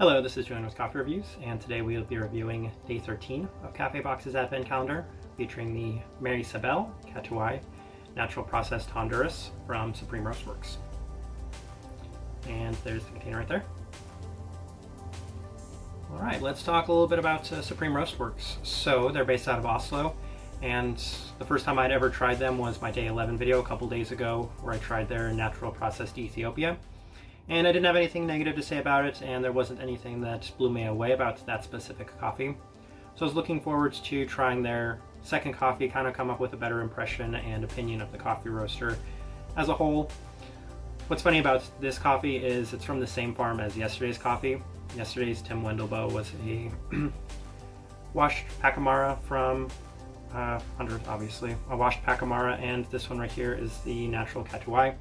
Hello, this is Joan with Coffee Reviews, and today we will be reviewing Day 13 of KaffeBox's Advent Calendar, featuring the Marysabel, Catuai, Natural Processed Honduras from Supreme Roastworks. And there's the container right there. Alright, let's talk a little bit about Supreme Roastworks. So, they're based out of Oslo, and the first time I'd ever tried them was my Day 11 video a couple days ago, where I tried their Natural Processed Ethiopia. And I didn't have anything negative to say about it, and there wasn't anything that blew me away about that specific coffee. So I was looking forward to trying their second coffee, kind of come up with a better impression and opinion of the coffee roaster as a whole. What's funny about this coffee is it's from the same farm as yesterday's coffee. Yesterday's Tim Wendelbo was a washed Pacamara from Honduras, obviously. A washed Pacamara, and this one right here is the natural Catuai.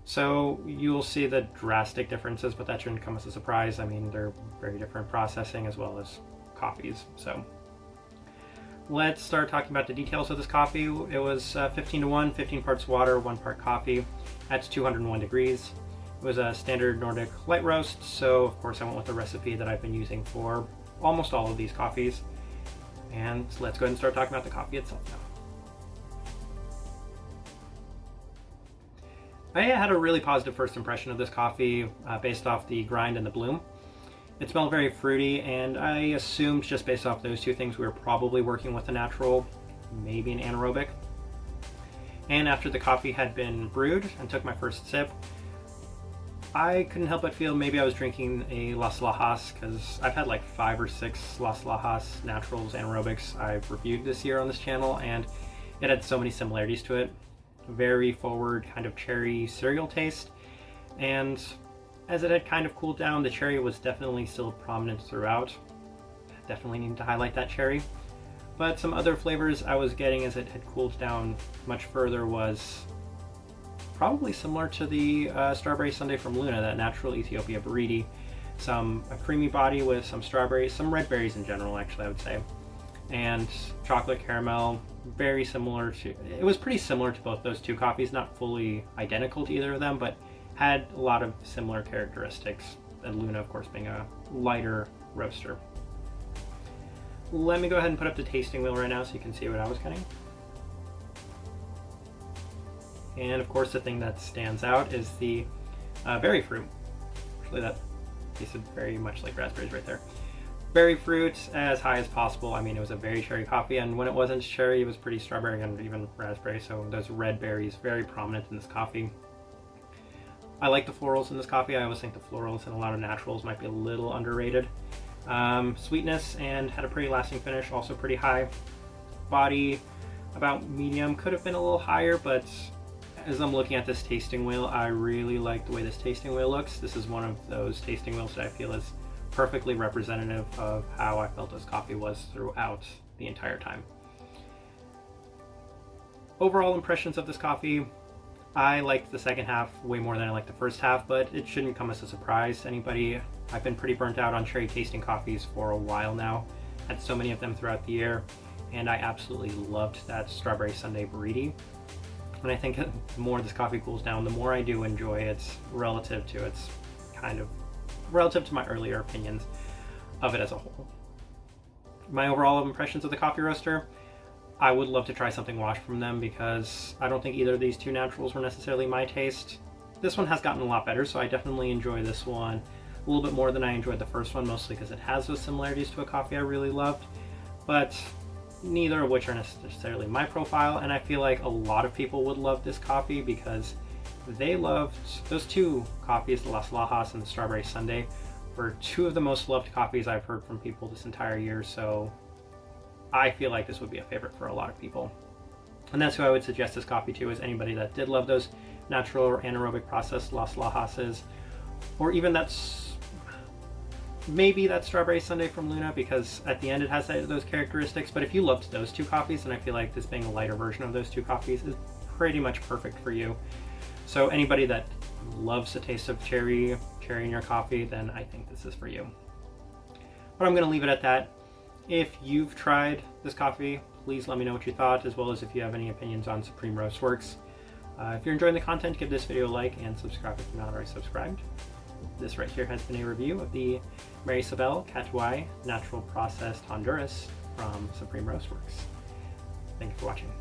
So you'll see the drastic differences, but that shouldn't come as a surprise. I mean, they're very different processing as well as coffees. So let's start talking about the details of this coffee. It was 15:1, 15 parts water, 1 part coffee at 201 degrees. It was a standard Nordic light roast, so of course I went with the recipe that I've been using for almost all of these coffees. And let's go ahead and start talking about the coffee itself now. I had a really positive first impression of this coffee based off the grind and the bloom. It smelled very fruity, and I assumed just based off those two things we were probably working with a natural, maybe an anaerobic. And after the coffee had been brewed and took my first sip, I couldn't help but feel maybe I was drinking a Las Lajas, because I've had like 5 or 6 Las Lajas naturals anaerobics I've reviewed this year on this channel, and it had so many similarities to it. Very forward kind of cherry cereal taste, and as it had kind of cooled down, the cherry was definitely still prominent throughout. Definitely need to highlight that cherry. But some other flavors I was getting as it had cooled down much further was probably similar to the strawberry sundae from Luna, that natural Ethiopia Baridi. A creamy body with some strawberries, some red berries in general, actually, I would say, and chocolate caramel. Very similar to, it was pretty similar to both those two coffees, not fully identical to either of them, but had a lot of similar characteristics, and Luna of course being a lighter roaster. Let me go ahead and put up the tasting wheel right now so you can see what I was getting. And of course the thing that stands out is the berry fruit. Actually that tasted very much like raspberries right there. Berry fruit as high as possible. I mean, it was a very cherry coffee, and when it wasn't cherry, it was pretty strawberry and even raspberry, so those red berries very prominent in this coffee. I like the florals in this coffee. I always think the florals in a lot of naturals might be a little underrated. Sweetness, and had a pretty lasting finish, also pretty high. Body, about medium, could have been a little higher, but as I'm looking at this tasting wheel, I really like the way this tasting wheel looks. This is one of those tasting wheels that I feel is perfectly representative of how I felt this coffee was throughout the entire time. Overall impressions of this coffee, I liked the second half way more than I liked the first half, but it shouldn't come as a surprise to anybody. I've been pretty burnt out on cherry tasting coffees for a while now. Had so many of them throughout the year, and I absolutely loved that strawberry sundae Baridi. And I think the more this coffee cools down, the more I do enjoy it relative to my earlier opinions of it as a whole. My overall impressions of the coffee roaster, I would love to try something washed from them, because I don't think either of these two naturals were necessarily my taste. This one has gotten a lot better, so I definitely enjoy this one a little bit more than I enjoyed the first one, mostly because it has those similarities to a coffee I really loved, but neither of which are necessarily my profile, and I feel like a lot of people would love this coffee because they loved those two coffees, the Las Lajas and the strawberry sundae, were two of the most loved coffees I've heard from people this entire year, so I feel like this would be a favorite for a lot of people. And that's who I would suggest this coffee to, is anybody that did love those natural or anaerobic processed Las Lajases, or even maybe that strawberry sundae from Luna, because at the end it has those characteristics. But if you loved those two coffees, then I feel like this being a lighter version of those two coffees is pretty much perfect for you. So anybody that loves the taste of cherry in your coffee, then I think this is for you. But I'm going to leave it at that. If you've tried this coffee, please let me know what you thought, as well as if you have any opinions on Supreme Roastworks. If you're enjoying the content, give this video a like and subscribe if you're not already subscribed. This right here has been a review of the Marysabel Catuai Natural Processed Honduras from Supreme Roastworks. Thank you for watching.